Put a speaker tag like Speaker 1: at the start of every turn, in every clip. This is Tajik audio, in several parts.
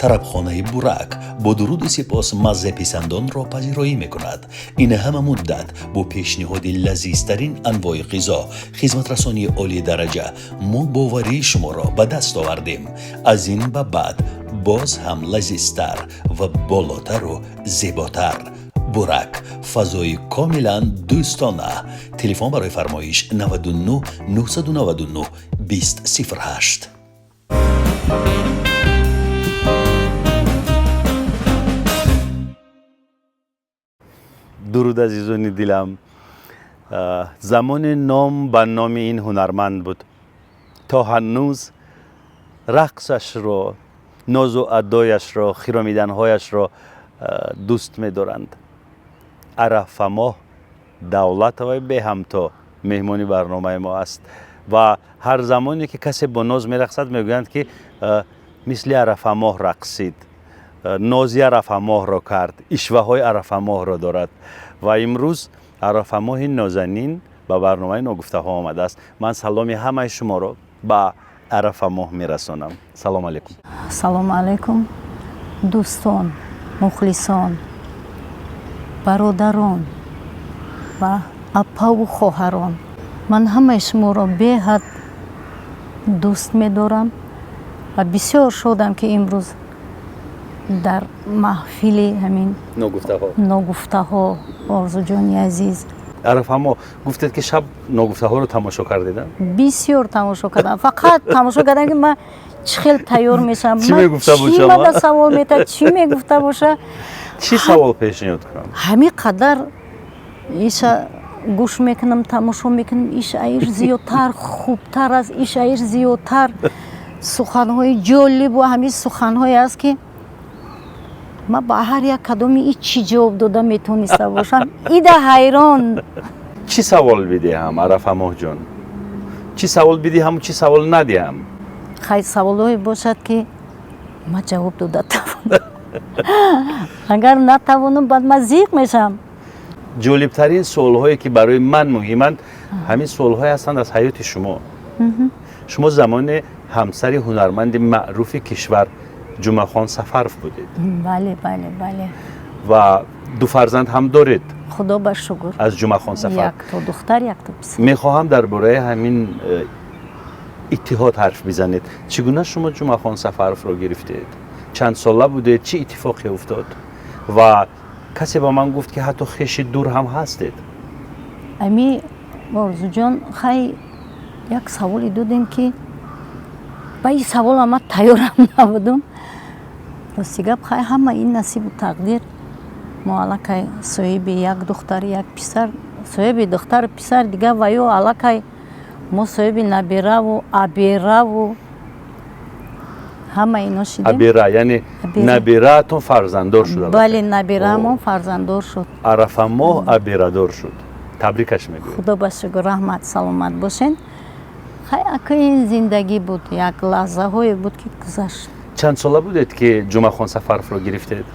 Speaker 1: тарабхонаи бурак бо дуруди сипос маззеписандонро пазироӣ мекунад. ин ҳама муддат бо пешниҳоди лазизтарин анвои ғизо хизматрасонии олидараҷа мо боварии шуморо ба даст овардем. аз ин ба баъд боз ҳам лазизтар ва болотару зеботар. бурак фазои комилан дӯстона. телефон барои фармоиш 99 999 2008.
Speaker 2: дуруд азизони дилам. замони ном ба номи ин ҳунарманд буд. то ҳанӯз рақсашро, нозу адояшро, хиромиданҳояшро дӯст медоранд. арафа моҳ давлатовай беҳамто меҳмони барномаи мо аст ва ҳар замоне ки касе бо ноз мерақсад мегӯянд ки мисли арафа моҳ рақсид, нози арафа моҳро кард, ишваҳои арафа моҳро дорад ва имрӯз арафа моҳи нозанин ба барномаи ногуфтаҳо омадааст. ман саломи ҳамаи шуморо ба арафа моҳ мерасонам. салом алейкум.
Speaker 3: салом алейкум дӯстон, мухлисон, бародарон ва апаву хоҳарон. ман ҳамаи шуморо беҳад дӯст медорам ва бисёр шодам ки имрӯз дар маҳфили ҳамин ногуфтаҳо орзуҷони азиз.
Speaker 2: арафа моҳ гуфтед ки шаб ногуфтаҳоро тамошо кардеда?
Speaker 3: бисёр тамошо кардам. фақат тамошо кардам ки ман чӣ хел тайёр мешавам,
Speaker 2: чӣ мегуфта боша,
Speaker 3: мада савол метавад, чӣ мегуфта боша.
Speaker 2: чӣ савол пешниҳод кунам?
Speaker 3: ҳамин қадар иша гӯш мекунам, тамошо мекунам, иш аир зиёдтар хубтар аст, иш аир зиёдтар суханҳои ҷолибу ҳамин суханҳое аст ки ман ба ҳар як кадоми и чӣ ҷавоб дода метавониста бошам. ида ҳайрон.
Speaker 2: чӣ савол бидиҳам арафа моҳ-ҷон? чӣ савол бидиҳаму чӣ савол надиҳам?
Speaker 3: хай саволҳое бошад ки ман ҷавоб дода тавонам. агар натавонам баъд ман зиқ мешавам.
Speaker 2: ҷолибтарин суолҳое ки барои ман муҳиманд ҳамин суолҳое ҳастанд аз ҳаёти шумо. шумо замоне ҳамсари ҳунарманди маъруфи кишвар ҷумахон Сафаров будед.
Speaker 3: бале бале бале.
Speaker 2: ва ду фарзанд ҳам доред.
Speaker 3: худо ба шукр.
Speaker 2: аз ҷумахон Сафаров.
Speaker 3: якто духтар, якто писар.
Speaker 2: мехоҳам дар бораи ҳамин иттиҳод ҳарф бизанед. чӣ гуна шумо ҷумахон Сафаровро гирифтед? чанд сола будед? чӣ иттифоқе уфтод? ва касе ба ман гуфт ки ҳатто хеши дур ҳам ҳастед.
Speaker 3: ами орзуҷон хай як саволи додем ки ба ин савола ман тайёрам набудам. рости гап хай ҳама ин насибу тақдир. мо аллакай соҳиби як духтар, як писар, соҳиби духтару писар дигар ва ё аллакай мо соҳиби набираву абираву ҳама ино шидем.
Speaker 2: абира яъне набираатон фарзанддор шуд?
Speaker 3: бале, набираамон фарзанддор шуд.
Speaker 2: арафа моҳ абирадор шуд. табрикаш мегӯем.
Speaker 3: худо ба шукр, раҳмат, саломат бошен. хай ака ин зиндагӣ буд, як лаҳзаҳое буд ки гузашт.
Speaker 2: чанд сола будед ки ҷумахон Сафаровро гирифтед?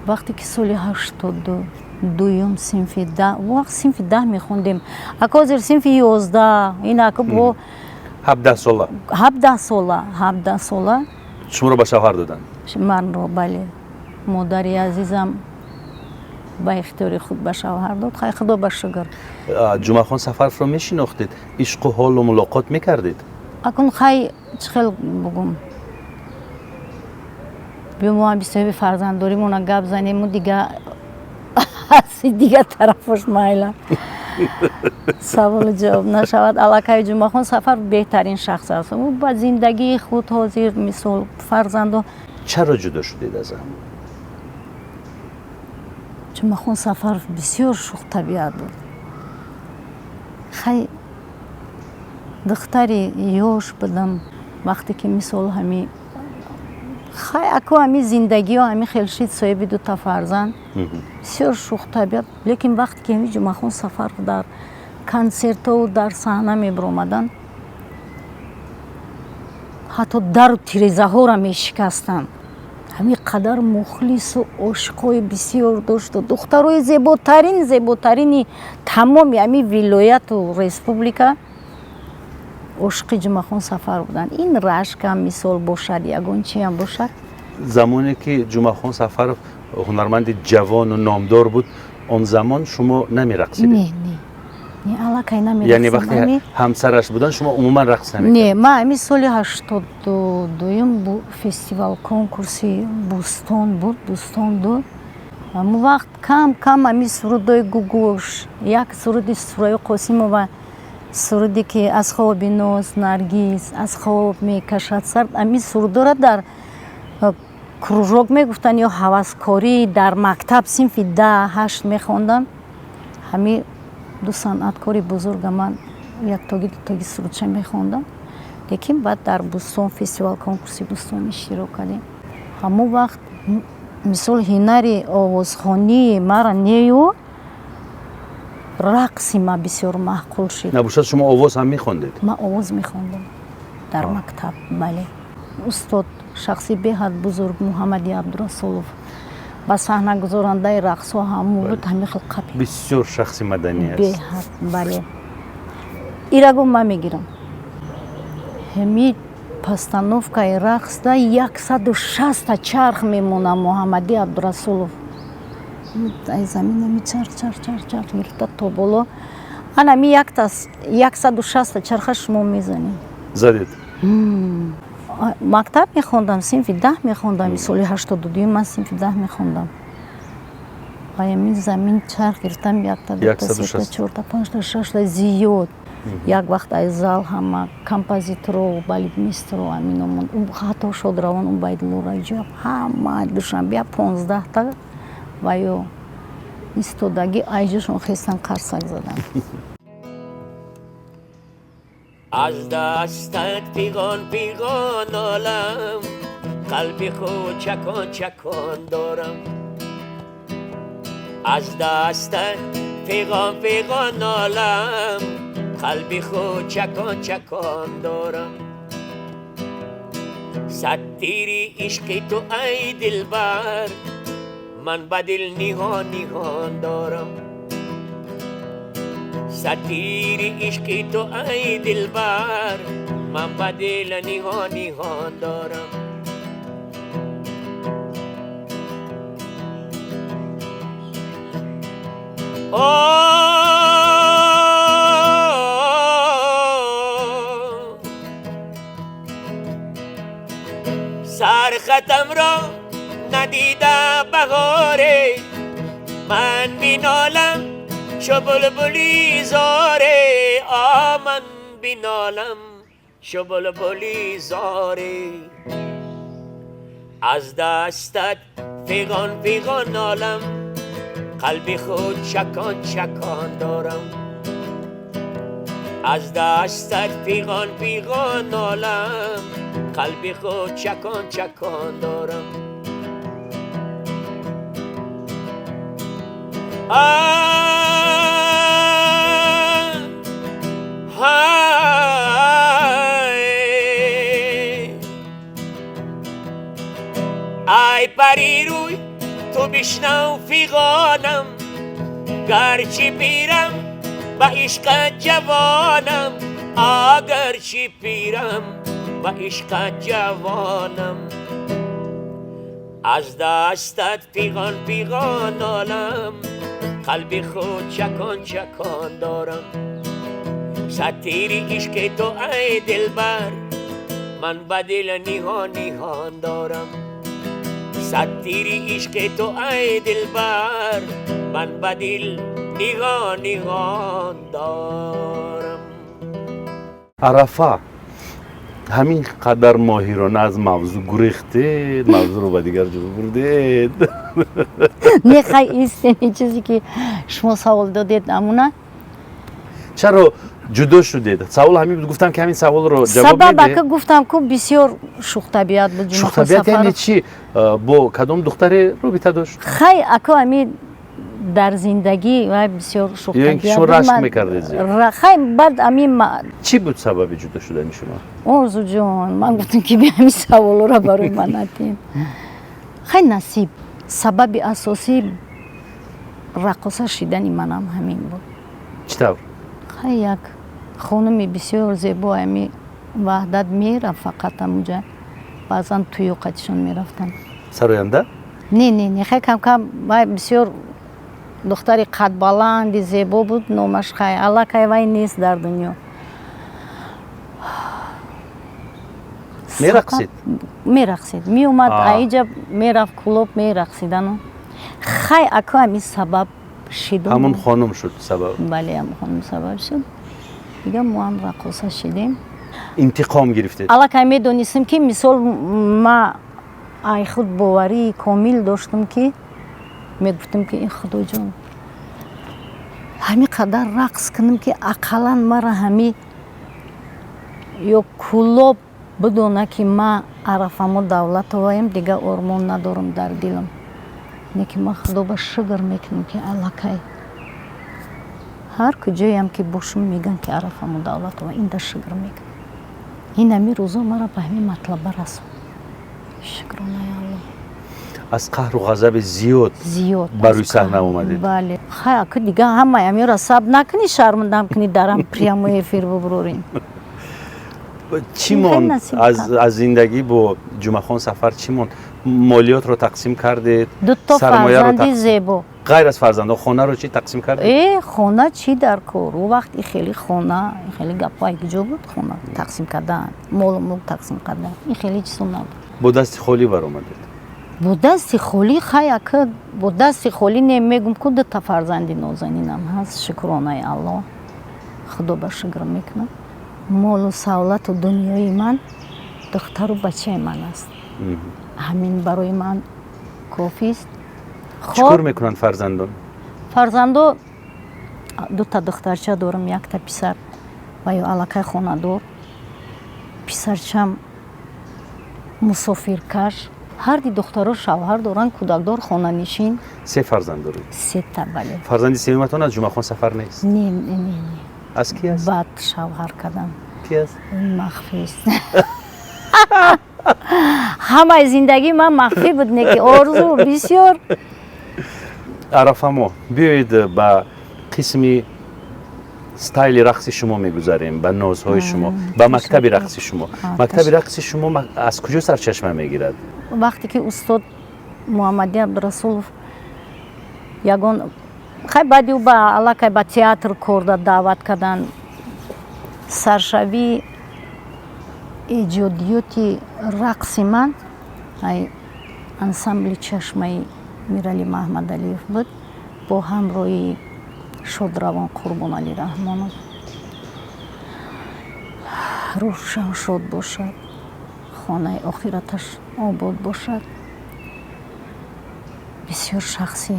Speaker 3: вақте ки соли 82 синфи 10 вақт синфи 10 мехондем. ака ҳозир синфи 11. ин ака бо
Speaker 2: 17 сола.
Speaker 3: 17 сола.
Speaker 2: шуморо ба шавҳар доданд?
Speaker 3: манро бале. модари азизам ба ихтиёри худ ба шавҳар дод. хай худо ба шукр.
Speaker 2: ҷумахон Сафаровро мешинохтед? ишқу ҳолу мулоқот мекардед?
Speaker 3: акун хай чӣ хел бугум, биёмоам бисоҳиби фарзанддоримона гап занему дигар аси дигар тарафош майла саволу ҷавоб нашавад. аллакай ҷумахон Сафаров беҳтарин шахс аст. ӯ ба зиндагии худ ҳозир мисол фарзандо.
Speaker 2: чаро ҷудо шудед аз ҳам?
Speaker 3: ҷумахон Сафаров бисёр шух табиат буд. хай духтари ёш будам вақте ки мисол ҳами хай аку ҳами зиндагиҳо ҳами хелшид соҳиби дута фарзанд бисёр шух табиат. лекин вақте ки ҳами ҷумахон Сафаров дар консертову дар саҳна мебиромаданд ҳатто дару тирезаҳоро мешикастанд. ҳамин қадар мухлису ошиқҳои бисёр дошту. духтарои зеботарини тамоми ҳамин вилояту республика ошиқи ҷумахон Сафаров буданд. ин рашкам мисол бошад, ягон чиам бошад,
Speaker 2: زمانی که جمعه خان سفر هنرمند جوان و نامدار بود اون زمان شما نمی رقصیدید؟
Speaker 3: نه علاقه نمی
Speaker 2: یعنی وقتی همسرش بودن شما عموما رقص نمی
Speaker 3: نه ما امی سال 82 فستیوال کنکورسی بوستون بود اون وقت کم امی سرودای گوگوش یک سرودی سورای قاسمова سرودی که از خواب نوز نرگس از خواب میکشد سر امی سرودا را در кружок میگفتن یا هوسکاری در مکتب صنف 10-8 میخوندم همین دو صنعتکاری بزرگ من یک تاگی سرودچه میخوندم لیکن بعد در بوستون فستیوال کنکورسی بوستون اشتراک کردیم همون وقت مثال هنری آوازخوانی مرا نیو رقصی ما بسیار معقول شد.
Speaker 2: نباشد شما آواز هم میخوندید؟
Speaker 3: ما آواز میخوندم در مکتب بله. استاد شخصی بهاد بزرگ محمدی عبدالرسولов با صحنه گذارنده رقص ها همون بود همین خلقی
Speaker 2: بسیار شخصی مدنی است.
Speaker 3: بهاد بله. ایرگو ما میگیرم. همین постановкаи рақс да 160 чарх мемона муҳаммади абдурасулов ай замин чарх мирта то боло ана ми 160 чарха шумо мезанем
Speaker 2: задед
Speaker 3: мактаб мехондам синфи 10 мехондам соли 82 ман синфи 10 мехондам ай ми замин чарх гирифтам 160 зиёд як вақт аз зал ҳама композитору балетмистру аминомон ҳатто шодравон убайдулло раҷаб ҳама душанбе 15 та ва ё истодагӣ айҷошон хестан қарсак задан
Speaker 4: аз дастат пиғон олам қалби худ чакон дорам аз дастат пиғон олам قلبی خود چکان دارم ستیری عشقی تو ای دلبر من با دل نهان دارم ستیری عشقی تو ای دلبر من با دل نهان دارم سرخطم را ندیده بهاره من بینالم شو بلبلی زاره من بینالم شو بلبلی زاره از دستت فیغان نالم قلبی خود چکان دارم از دستت فیغان نالم قلبی خود چکان دارم ای پری روی تو بشنو فیغانم گرچه پیرم با عشق جوانم اگرچه پیرم با عشق جوانم از دستت فیغان عالم قلبی خود چکان دارم ستیری عشق تو ای دلبر من با دل نهان دارم ستیری عشق تو ای دلبر من با دل نهان دارم
Speaker 2: عرفه همین قدر ماهرانه از موضوع گریختید موضوع رو به دیگر جلو بردید
Speaker 3: نه خیلی این چیزی که شما سوال دادید امونه
Speaker 2: چرا جدا شدید؟ سوال همین بود گفتم که همین سوال رو جواب
Speaker 3: سبب
Speaker 2: میده
Speaker 3: که گفتم که بسیار شوخ طبیعت بود
Speaker 2: شوخ طبیعت یعنی چی؟ با کدام دختری رابطه داشت؟
Speaker 3: خیلی اکو همین در زندگی و بسیار شوخ طبیعت بود
Speaker 2: شما رشک میکردید زیاد؟
Speaker 3: خیلی بعد همین
Speaker 2: چی بود سبب جدا شدن شما؟
Speaker 3: آرزو جان من گفتم که بیا همین سوال رو برای من نتیم خیلی نصیب سبب اساسی رقاصه شدن منم همین بود
Speaker 2: چطور؟
Speaker 3: خیلی یک خانم بسیار زیبا همی وحدت میره فقط اونجا баъзан туюқатишон мерафтанд.
Speaker 2: Сароянда?
Speaker 3: Не, хай кам бисёр духтари қадбаланди зебо буд, номаш хай аллакай вай нест дар дунё.
Speaker 2: мерақсид
Speaker 3: мерақсид меомад аиҷа мерафт клуб мерақсидану хай аку ҳамин сабаб шидум.
Speaker 2: ҳамон хонум шуд сабаб.
Speaker 3: бале ҳамон хонум сабаб шуд. дига мо ҳам рақоса шидем.
Speaker 2: интиқом гирифтед?
Speaker 3: аллакай медонистем ки мисол ма ай худ боварии комил доштам ки мегуфтам ки худоҷон ҳамин қадар рақс кунам ки ақаллан мара ҳами ё кулоб бидона ки ма арафамо давлатоваем дига ормон надорам дар дилам. не ки ма худоба шукр мекунам ки аллакай ҳар куҷоям ки бошам мегӯям ки арафамо давлатова инда шукр мекунам. ин ҳамин рӯзо мара ба ҳамин матлаба расон. шукронаи аллоҳ.
Speaker 2: аз қаҳру ғазаби зиёд
Speaker 3: зиёд
Speaker 2: ба рӯи саҳна омадед?
Speaker 3: бале. хай аку дига ҳамаи ҳамиёро саб накунӣ, шармандам кунӣ дарам прямои эфир бубурорем.
Speaker 2: чӣ монд аз зиндагӣ бо ҷумъахон сафар? чӣ монд? молиётро тақсим кардед?
Speaker 3: дуто фарзанди зебо.
Speaker 2: ғайр аз фарзандон хонаро чӣ тақсим кардед?
Speaker 3: хона чӣ дар кор? у вақт и хеле хона и хеле гапҳои куҷо буд хона тақсим кардан, молу мулк тақсим кардан, и хеле чизо набуд.
Speaker 2: бо дасти холӣ баромадед?
Speaker 3: бо дасти холӣ хай ака бо дасти холӣ не мегӯм ку дута фарзанди нозанинам ҳаст. шукронаи аллоҳ. худо ба шукр мекунам. молу савлату дунёи ман духтару бачаи ман аст. ҳамин барои ман кофист.
Speaker 2: чӣ кор мекунанд фарзандон?
Speaker 3: фарзандо дута духтарча дорам, якта писар ва ё аллакай хонадор. писарчам мусофиркаш. ҳарди духтаро шавҳар доранд, кӯдакдор, хонанишин.
Speaker 2: се фарзанд доред?
Speaker 3: сета, бале.
Speaker 2: фарзанди сеюматон аз ҷумъахон сафар нест?
Speaker 3: Не.
Speaker 2: аз ки аст?
Speaker 3: баъд шавҳар кардам.
Speaker 2: ки аст?
Speaker 3: махфист. ҳамаи зиндагӣ ман махфӣ буд, не ки орзу бисёр.
Speaker 2: арафамо биёед ба қисми стайли рақси шумо мегузарем, ба нозҳои шумо, ба мактаби рақси шумо. мактаби рақси шумо аз куҷо сарчашма мегирад? вақте
Speaker 3: ки устод муҳаммадӣ абдурасулов ягон хай баъди ӯ ба аллакай ба театр корда даъват кардан, саршавии эҷодиёти рақси ман ай ансамбли чашмаи мирали маҳмадалиев буд бо ҳамроҳи шодравон Қурбонали Раҳмонов. рӯҳшон шод бошад, хонаи охираташ обод бошад. бисёр шахси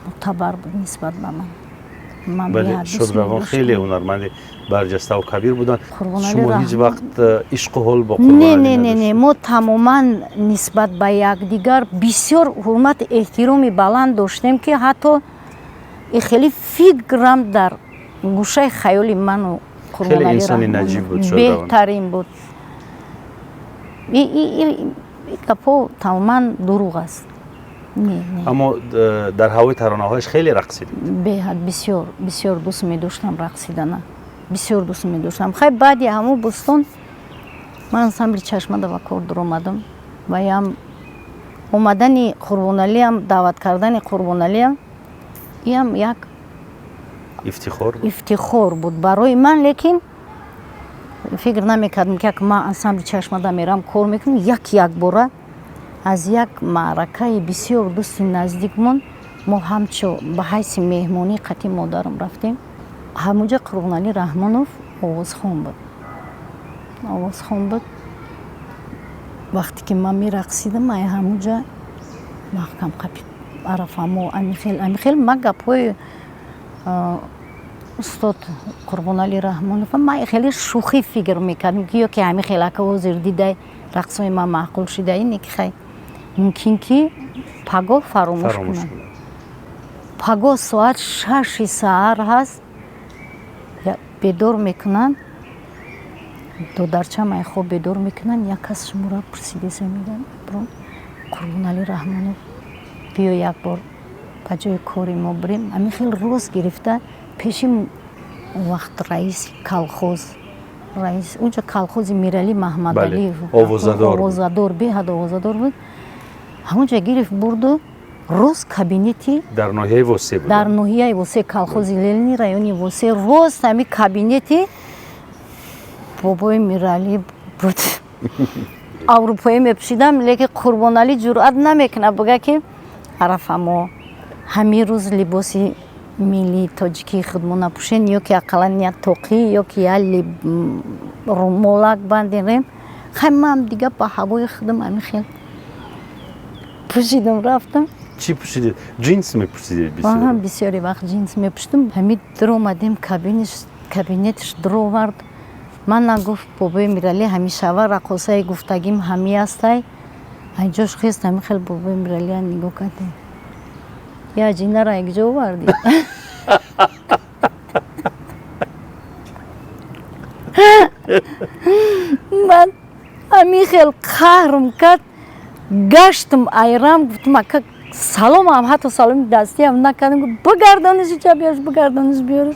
Speaker 3: мӯътабар буд нисбат ба ман.
Speaker 2: бале шодравон хеле ҳунарманди барҷастау кабир буданд. шумо ҳеҷ вақт ишқу ҳол бо Қурбонали надоштед?
Speaker 3: не мо тамоман нисбат ба якдигар бисёр ҳурмату эҳтироми баланд доштем ки ҳатто хеле фикрам дар гӯшаи хаёли ману Қурбонали Раҳмонов беҳтарин буд. гапҳо тамоман дурӯғ аст.
Speaker 2: аммо дар ҳавои таронаҳояш хеле рақсидед? беҳад
Speaker 3: бисёр дӯст медоштам рақсидана. бисёр дӯст медоштам. хай баъди ҳамон бӯстон ман ансамбли чашмада ва кор дуромадам ва ям омадани Қурбоналиам, даъват кардани Қурбоналиам иам як ифтихор буд барои ман. лекин фикр намекардам ки ман ансамбли чашмада мерам кор мекунам, як бора аз як маъракаи бисёр дӯсти наздикмон мо ҳамчо ба ҳайси меҳмонӣ қати модарам рафтем. ҳамуҷа Қурбонали Раҳмонов овозхон буд. вақте ки ман мерақсидам ай ҳамуҷа маҳкам қапид арафамо амихел ман гапҳои устод Қурбонали Раҳмонов ман хеле шӯхӣ фикр мекардам ки ё ки амихел ака ҳозир дидай рақсҳои ман маъқул шуда ине ки хай мумкин ки пагоҳ фаромӯш кунам. пагоҳ соат 6 саҳар ҳаст, бедор мекунанд, додарчамай хоб бедор мекунанд, як кас шуморо пурсидеса мегӯяд брон Қурбонали Раҳмонов биё як бор ба ҷои кори мо бирем. амихел рост гирифта пеши вақт раиси колхоз раис уҷа колхози миралӣ маҳмадалиев овозадор беҳад овозадор буд. ҳамонҷа гирифт бурду рост кабинети
Speaker 2: дар ноҳияи восе буд.
Speaker 3: дар ноҳияи восе колхози Ленин райони восе рост ҳами кабинети бобои миралӣ буд. аврупоӣ мепӯшидам, лекин Қурбоналӣ ҷуръат намекунад буга ки арафамо ҳамин рӯз либоси миллии тоҷикии худмо напӯшем, ё ки ақаллан я тоқӣ ё ки я румолак бандем. хай ман дига ба ҳавои худам ҳами хел пӯшидам рафтам.
Speaker 2: чӣ пӯшидед? Ҷинс мепӯшидед?
Speaker 3: Бисёри вақт ҷинс мепӯшидам. ҳамин дуромадем кабинеташ дуровард. ман нагуфт бобои миралӣ ҳамишава рақосаи гуфтагим ҳами астай. айҷош хест ҳами хел бобои миралӣ нигоҳ кардем. я ҷинара якҷо оварди. ман ҳамин хел қаҳрм кард. гаштм айрам гуфтам ака саломам ҳатто саломи дастиам накардам. бигардониш иҷа биёрш бигардониш биёрш.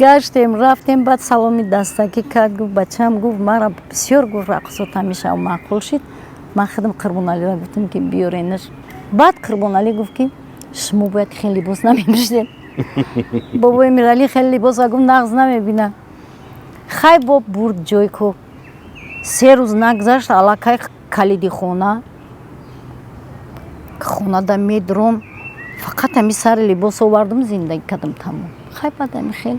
Speaker 3: гаштем рафтем баъд саломи дастакӣ кард. гуфт бачаам гуфт мара бисёр гуфт рақсот ҳамеша маъқул шид. ман худам Қурбоналиро гуфтам ки биёренаш. баъд Қурбоналӣ гуфт ки шумо бояд хел либос намепӯшед. бобои миралӣ хел либоса гуфт нағз намебинад. хай боб бурд ҷой ко 3 рӯз нагзашт аллакай калиди хонада медром. фақат ҳами сари либос овардам зиндагӣ кардам тамом. хай баъд ҳами хел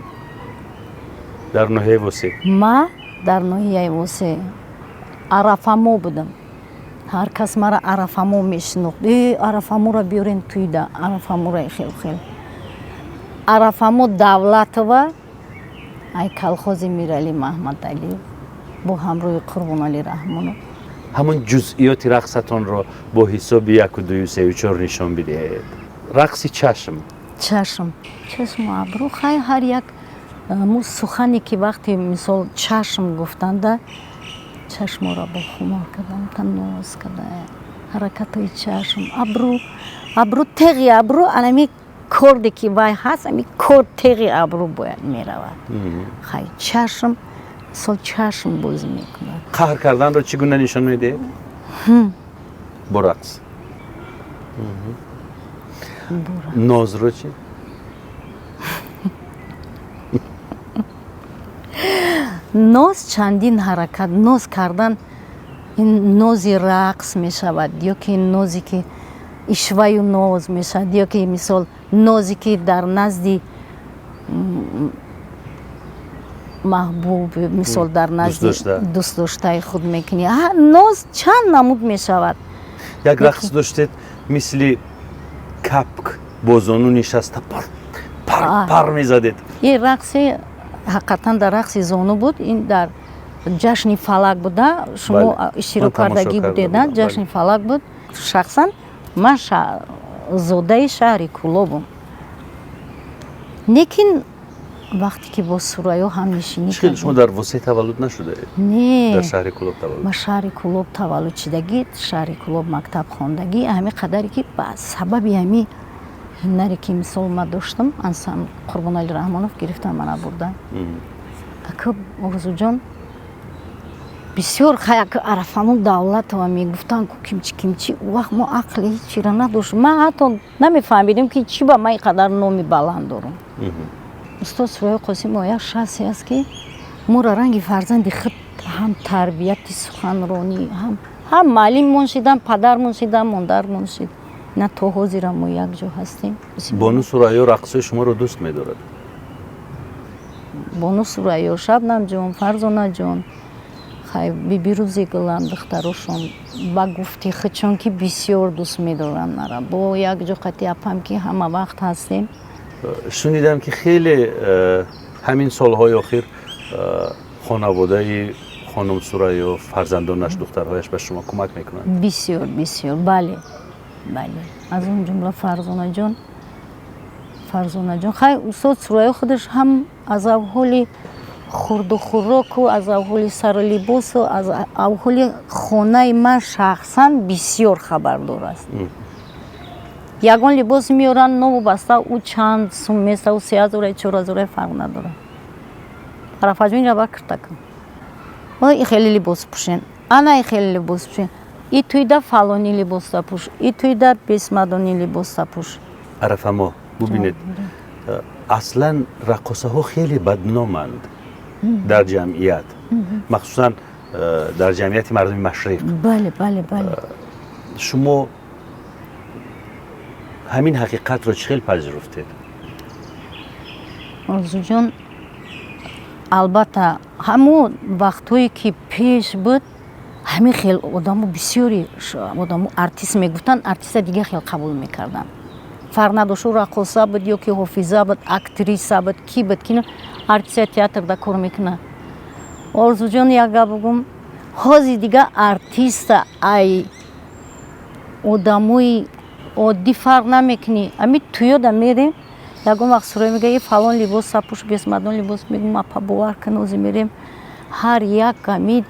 Speaker 2: дар ноҳияи восе
Speaker 3: ма дар ноҳияи восе арафамо будам. ҳар кас мара арафамо мешинохт. арафаморо биёрен туйда. арафаморо хел арафамо давлатова ай колхози миралӣ маҳмадалиев бо ҳамроҳи Қурбоналӣ Раҳмонов.
Speaker 2: ҳамон ҷузъиёти рақсатонро бо ҳисоби 1 2 3 4 нишон бидиҳед. рақси чашм абру хай ҳар як сухане ки вақте мисол чашм гуфтанда чашморо бо хумор кардам та ноз карда ҳаракатҳои чашм абру теғи абру анами корде ки вай ҳаст ами кор теғи абру бояд меравад. хай чашм сол чашм боз мекунад. қаҳр карданро чӣ гуна нишон медиҳед? бо рақс. нозро чӣ?
Speaker 3: ноз чандин ҳаракат ноз кардан. ин нози рақс мешавад ё ки нозе ки ишваю ноз мешавад ё ки мисол нозе ки дар назди маҳбуб мисол дар назди дӯстдоштаи худ мекунӣ. ноз чанд намуд мешавад.
Speaker 2: як рақс доштед мисли капк бо зону нишаста пар мезадед.
Speaker 3: ин рақси ҳақиқатан дар рақси зону буд. ин дар ҷашни фалак буда. шумо иштирок кардагӣ будед? ҷашни фалак буд. шахсан ман зодаи шаҳри Кӯлобам. лекин вақте ки бо сурайё ҳамнишинӣ
Speaker 2: кардем. шумо дар восе таваллуд нашудаед?
Speaker 3: Не.
Speaker 2: дар шаҳри Кӯлоб таваллуд?
Speaker 3: ма шаҳри Кӯлоб таваллуд шидагӣ, шаҳри Кӯлоб мактаб хондагӣ. ҳамин қадаре ки ба сабаби ҳамин ҳунаре ки мисол ма доштам ансам Қурбоналӣ Раҳмонов гирифтам мана бурда. ака орзуҷон бисёр хаяк арафамо давлатова мегуфтанд ку кимчи вақт мо ақли ҳечира надоштем. ман ҳатто намефаҳмидем ки чӣ ба ман ин қадар номи баланд дорам. устод Сурайё Қосимова як шахсе аст ки моро ранги фарзанди худ ҳам тарбияти суханронӣ ҳам маълиммон шидам, падармон шидам, мондармон шид. на то ҳозирам мо якҷо ҳастем.
Speaker 2: бону Сурайё рақсои шуморо дӯст медорад?
Speaker 3: бону Сурайё, Шабнамҷон, Фарзонаҷон, хай бибирӯзи гулам духтарошон ба гуфти худшон ки бисёр дӯст медоранд мара. бо якҷо қати апам ки ҳама вақт ҳастем.
Speaker 2: шунидам ки хеле ҳамин солҳои охир хонаводаи хонум Сурайё, фарзандонаш, духтарҳояш ба шумо кӯмак мекунанд?
Speaker 3: бисёр бале. аз он ҷумла Фарзонаҷон хай устод Сурайё худаш ҳам аз авҳоли хурду хӯроку аз авҳоли сару либосу аз авҳоли хонаи ман шахсан бисёр хабардор аст. ягон либос меоранд нову баста ӯ чанд сум места ӯ 3000 4000 фарқ надорад. арафаҷонро бар киртакам и хеле либос пӯшен, ана и хеле либос пӯшен, и туйда фалони либоса пӯш, и туйда бесмадони либоса пӯш.
Speaker 2: арафамо бубинед, аслан рақосаҳо хеле бадноманд дар ҷамъият, махсусан дар ҷамъияти мардуми машриқ.
Speaker 3: бале бале бале.
Speaker 2: шумо ҳамин ҳақиқатро чӣ хел пазируфтед?
Speaker 3: орзуҷон, албатта ҳамун вақтҳое ки пеш буд, ҳамин хел одамо бисёри одамо артист мегуфтанд, артиста дига хел қабул мекарданд. фарқ надошт рақоса буд ё ки ҳофиза буд, актриса буд, ки буд ки артиста театрда кор мекунад. орзуҷон, як гап бугум, ҳозир дига артиста ай одамои оддӣ фарқ намекунӣ. Ами туёда мерем, ягон вақт сурой мега фалон либос сапӯш, бесмадон либос, мегум апа бовар кун, ҳозир мерем ҳар як ами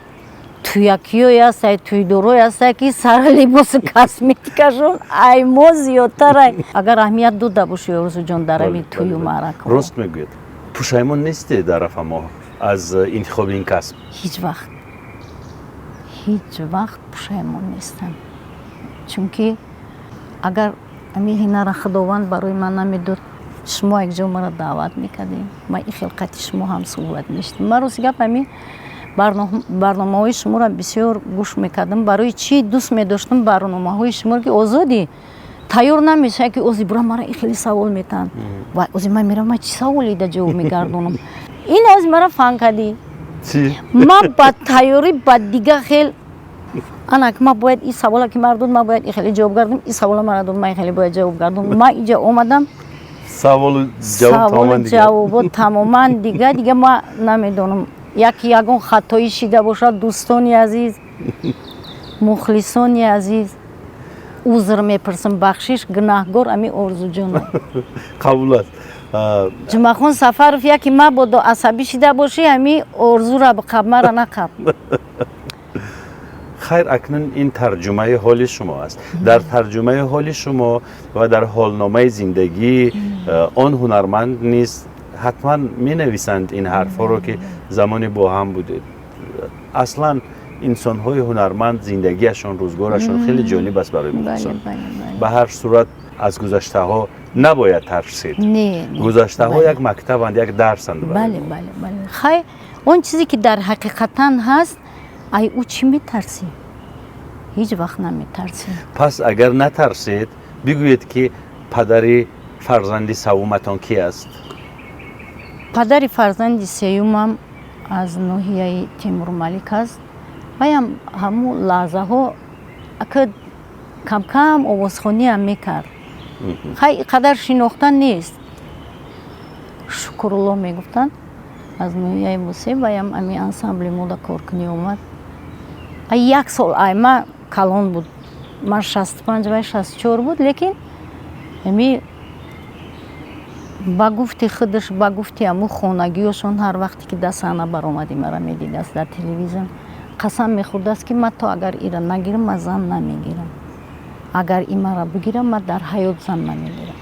Speaker 3: туякиёй астай, туйдорой астай ки сара либоси косметикашон ай мо зиёдтарай. Агар аҳамият дода бошӣ орзуҷон дар ами туйу маърака.
Speaker 2: рост мегӯед. пушаймон нестед арафамо аз интихоби ин касб?
Speaker 3: ҳеҷ вақт пушаймон нестам. Чунки агар ами ҳинара худованд барои ман намедод, шумо якҷо маро даъват мекардем, ман ин хилқати шумо ҳам суҳбат мешидам. Ман рости гап ами барномаҳои шуморо бисёр гӯш мекардам. Барои чӣ дӯст медоштам барномаҳои шуморо ки озодӣ тайёр намешавӣ ки озӣ бура мара ин хеле савол метаҳанд. Ва озӣ ман мерам, ман чӣ саволе да ҷавоб мегардонам. Ин озӣ мара фаҳм кардӣ. Ман ба тайёрӣ ба дига хел ана ки ман бояд ин савола ки мара дод, ман бояд ин хеле ҷавоб гардонам, ин савола мара дод, ман ин хеле бояд ҷавоб гардонам. Ман инҷа омадам,
Speaker 2: саволу
Speaker 3: ҷавобот тамоман дига ман намедонам. Яки ягон хатои шида бошад, дӯстони азиз, мухлисони азиз, узр мепурсам, бахшиш, гунаҳгор ами орзуҷон.
Speaker 2: қабул аст.
Speaker 3: ҷумахон Сафаров, яки мабодо асабӣ шида бошӣ, ами орзура биқаб, мара нақаб.
Speaker 2: хайр, акнун ин тарҷумаи ҳоли шумо аст. дар тарҷумаи ҳоли шумо ва дар ҳолномаи зиндагии он ҳунарманд низ ҳатман менависанд ин ҳарфҳоро ки замоне бо ҳам будед. аслан инсонҳои ҳунарманд зиндагиашон, рӯзгорашон хеле ҷолиб аст барои мухлисон. ба ҳар сурат аз гузаштаҳо набояд тарсед. гузаштаҳо як мактабанд, як дарсанд.
Speaker 3: бале. Хай, он чизе ки дар ҳақиқатан ҳаст, ай ӯ чӣ метарсӣ? ҳеҷ вақт наметарсӣ.
Speaker 2: пас агар натарсед, бигӯед ки падари фарзанди савуматон ки аст?
Speaker 3: падари фарзанди сеюмам аз ноҳияи Тимур-Малик аст. ваям ҳамун лаҳзаҳо ака камкам овозхониам мекард. хай қадар шинохта нест. Шукрулло мегуфтанд. аз ноҳияи мусиқ ваям ами ансамбли мода коркунӣ омад. як сол ай ман калон буд, ман 65 ва 64 буд, лекин ами ба гуфти худаш, ба гуфти аму хонагиёшон ҳар вақте ки да саҳна баромадӣ мара медидааст дар телевизион, қасам мехӯрдааст ки ман то агар ира нагирам, ман зан намегирам. агар ин мара бигирам, ман дар ҳаёт зан намегирам.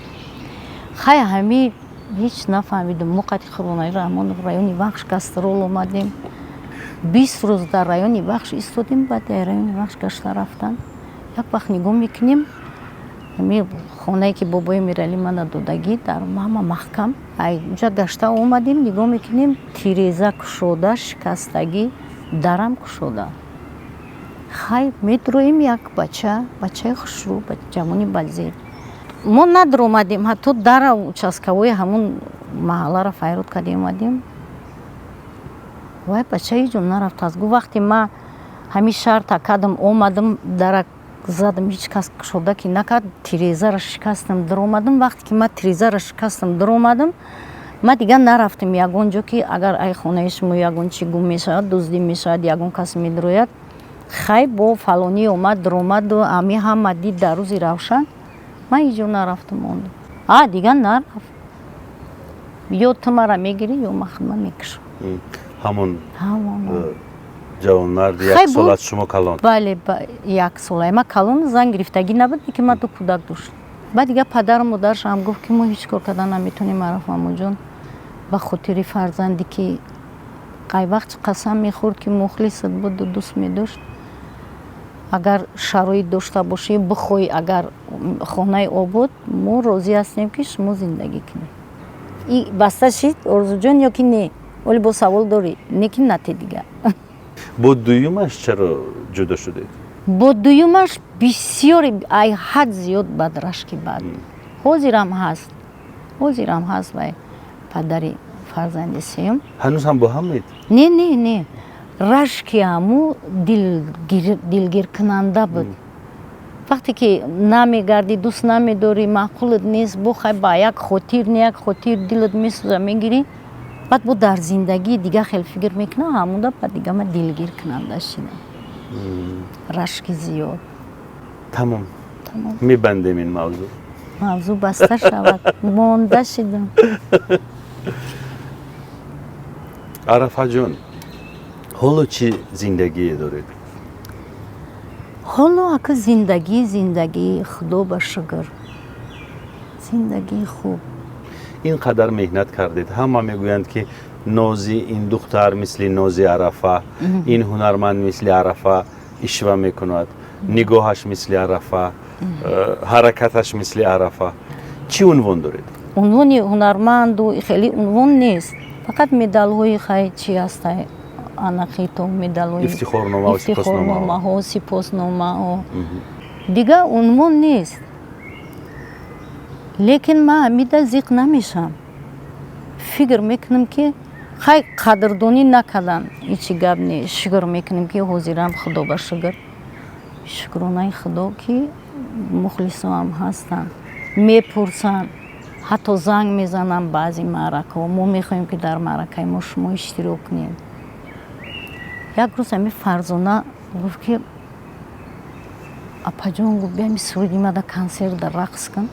Speaker 3: хай ҳами ҳеҷ нафаҳмидум. мо қати Қурбонаи Раҳмонов райони Вахш гастрол омадем. 20 рӯз дар райони Вахш истодем, баъд дар райони Вахш гашта рафтан. як вақт нигоҳ мекунем, ами хонае ки бобои Мирали мана додагӣ дар ҳама маҳкам, инҷа гашта омадем, нигоҳ мекунем, тиреза кушода, шикастагӣ, дарам кушода. хай медроем як бачаи хушрӯ, ҷавони балзеб. мо надромадем, ҳатто дара участковои ҳамун маҳалларо файрод кардем омадем. вай бачаи ҷон нарафт аст. гӯ вақте ма ҳамин шарта кардам, омадам, дара задам, ҳеҷ кас кушода ки накард, тирезаро шикастам, даромадам. вақте ки ма тирезаро шикастам, даромадам, ма дига нарафтам ягон ҷо ки агар ай хонаи шумо ягон чи гум мешавад, дуздӣ мешавад, ягон кас медрояд, хай бо фалонӣ омад, даромаду ами ҳама дид дар рӯзи равшан, ман ҳеҷ ҷо нарафтам мондам. дига нарафт. ё ту мара мегирӣ, ё ман худман мекушам.
Speaker 2: ҳамон ҷавонмард як сол аз шумо калон?
Speaker 3: бале, як сол. ма калон зан гирифтагӣ набуд, ки ман ду кӯдак доштам. баъд дига падару модарашам гуфт ки мо ҳеҷ кор карда наметонем Араф Мамоҷон, ба хотири фарзанде ки қай вақт қасам мехӯрд ки мухлисат буду дӯст медошт агар шароит дошта бошӣ бихоҳӣ агар хонаи обод мо розӣ ҳастем ки шумо зиндагӣ кунед и баста шид Орзуҷон ё ки не оле бо савол дорӣ не ки нате дигар
Speaker 2: бо дуюмаш чаро ҷудо шудед
Speaker 3: бо дуюмаш бисёри ай ҳад зиёд бад рашки бад ҳозирам ҳаст вай падари фарзанди сеюм
Speaker 2: ҳанӯз ҳам бо ҳам мед
Speaker 3: не рашки ҳаму дилгиркунанда буд вақте ки намегардӣ дӯст намедорӣ маъқулат нест бохай ба як хотир не як хотир дилат месӯза мегирӣ баъд бо дар зиндагии дига хел фикр мекунам ҳамуда ба дига ма дилгиркунанда шидам рашки зиёд
Speaker 2: тамом мебандем ин
Speaker 3: мавзӯъ баста шавад монда шидам
Speaker 2: Арафаҷон ҳоло чӣ зиндагие доред
Speaker 3: ҳоло ака зиндагии худо ба шукр зиндагии хуб
Speaker 2: ин қадар меҳнат кардед ҳама мегӯянд ки нози ин духтар мисли нози Арафа ин ҳунарманд мисли Арафа ишва мекунад нигоҳаш мисли Арафа ҳаракаташ мисли Арафа чӣ унвон доред
Speaker 3: унвони ҳунарманду хеле унвон нест фақат медалҳои хай чӣ ҳастай анақито медалҳои ифтихорномаҳо сипосномаҳо дигар унвон нест лекин ман ҳамида зиқ намешам фикр мекунам ки хай қадрдонӣ накардан ҳичи гап не шукр мекунем ки ҳозирам худо ба шукр шукронаи худо ки мухлисоам ҳастанд мепурсанд ҳатто занг мезанам баъзи маъракаҳо мо мехоҳем ки дар маъракаи мо шумо иштирок кунед як рӯз ами Фарзона гуфт ки апаҷон гуфт биям суруди мада консерт рақс кун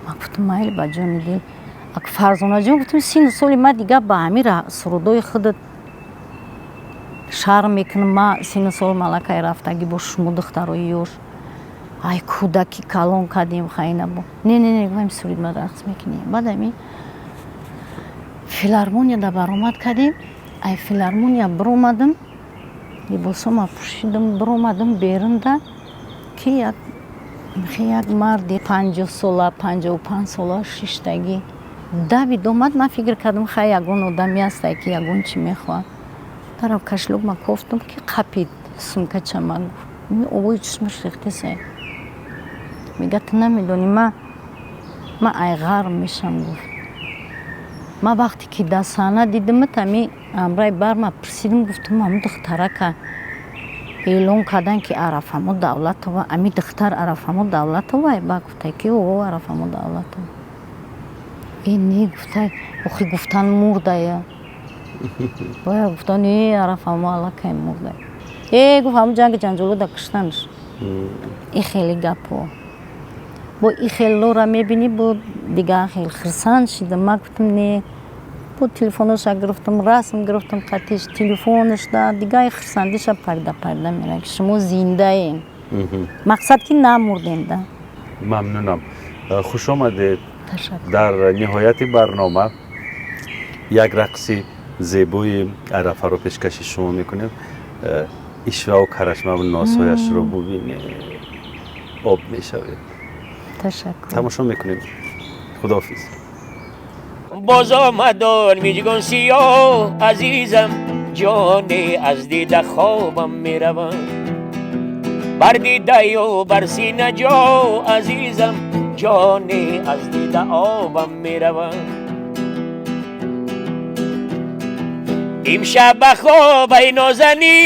Speaker 3: ман гуфтам майли ба ҷони дил Фарзонаҷон гуфтам сину соли ман дигар ба ҳамин сурудои худат шарм мекунам ман сину сол малакаи рафтагӣ бо шумо духтарои ёш ай кӯдаки калон кардем хайна бо не гуфтам суруди мада рақс мекунем баъд ами филармонияда баромад кардем ай филармония биромадам либосома пӯшидам биромадам берунда ки як марди 50 сола 55 сола шиштагӣ давид омад ман фикр кардам хай ягон одами ҳастай ки ягон чӣ мехоҳад дарав кашлугма кофтам ки қапид сумкачама гуфт овои чишмаш рехтесай мега ту намедонӣ ман айғар мешам гуфт ман вақте ки дар саҳна дидимат ами амраи барма пурсидам гуфтам ҳамун духтарака эълон кардан ки Арафамо Давлатова ами духтар Арафамо Давлатова ба гуфтай ки о Арафамо Давлатова не гуфтай охи гуфтан мурдая боя гуфтан Арафамо аллакай мурдая гуфт ҳамун ҷанги ҷанҷолуда куштанш и хеле гапо бо и хеллора мебинӣ бо дигар хел хирсанд шидам ман гуфтам не бо телефонаша гирифтам расм гирифтам қатиш телефонашда дигар хирсандиша пайда мера ки шумо зиндаем мақсад ки намурдем да
Speaker 2: мамнунам хуш омадед дар ниҳояти барнома як рақси зебои Арафаро пешкаши шумо мекунем ишвау карашмаву носҳояшро бубинед об мешавед тамошо мекунем худоҳафиз
Speaker 4: باز آمدان میجگان سیاه عزیزم جانی از دیده خوابم میروم بر دیده و بر سینه جا عزیزم جانی از دیده آبم میروم امشب خواب ای نازنین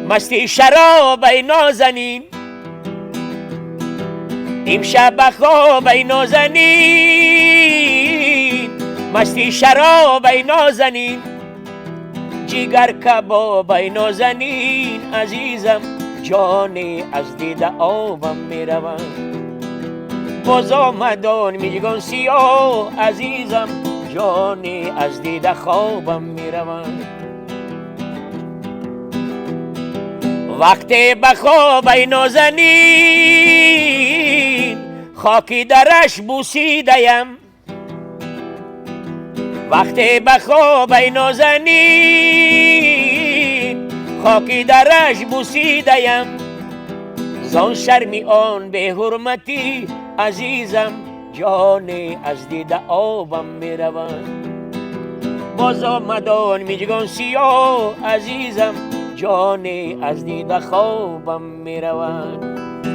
Speaker 4: مستی شراب ای نازنین امشب خواب ای نازنین مستی شراب ای نازنین جگر کباب ای نازنین عزیزم جانی از دیده آبم میروم باز آمدان میجگان سیاه عزیزم جانی از دیده خوابم میروم وقتی بخواب ای نازنین خاکی درش بوسیدیم وقتی به خواب ای نازنین خاکی درش بوسیدیم زان شرمی آن به حرمتی عزیزم جان از دیده آبم می روند باز آمدان میجگان سیاه عزیزم جان از دیده خوابم می روند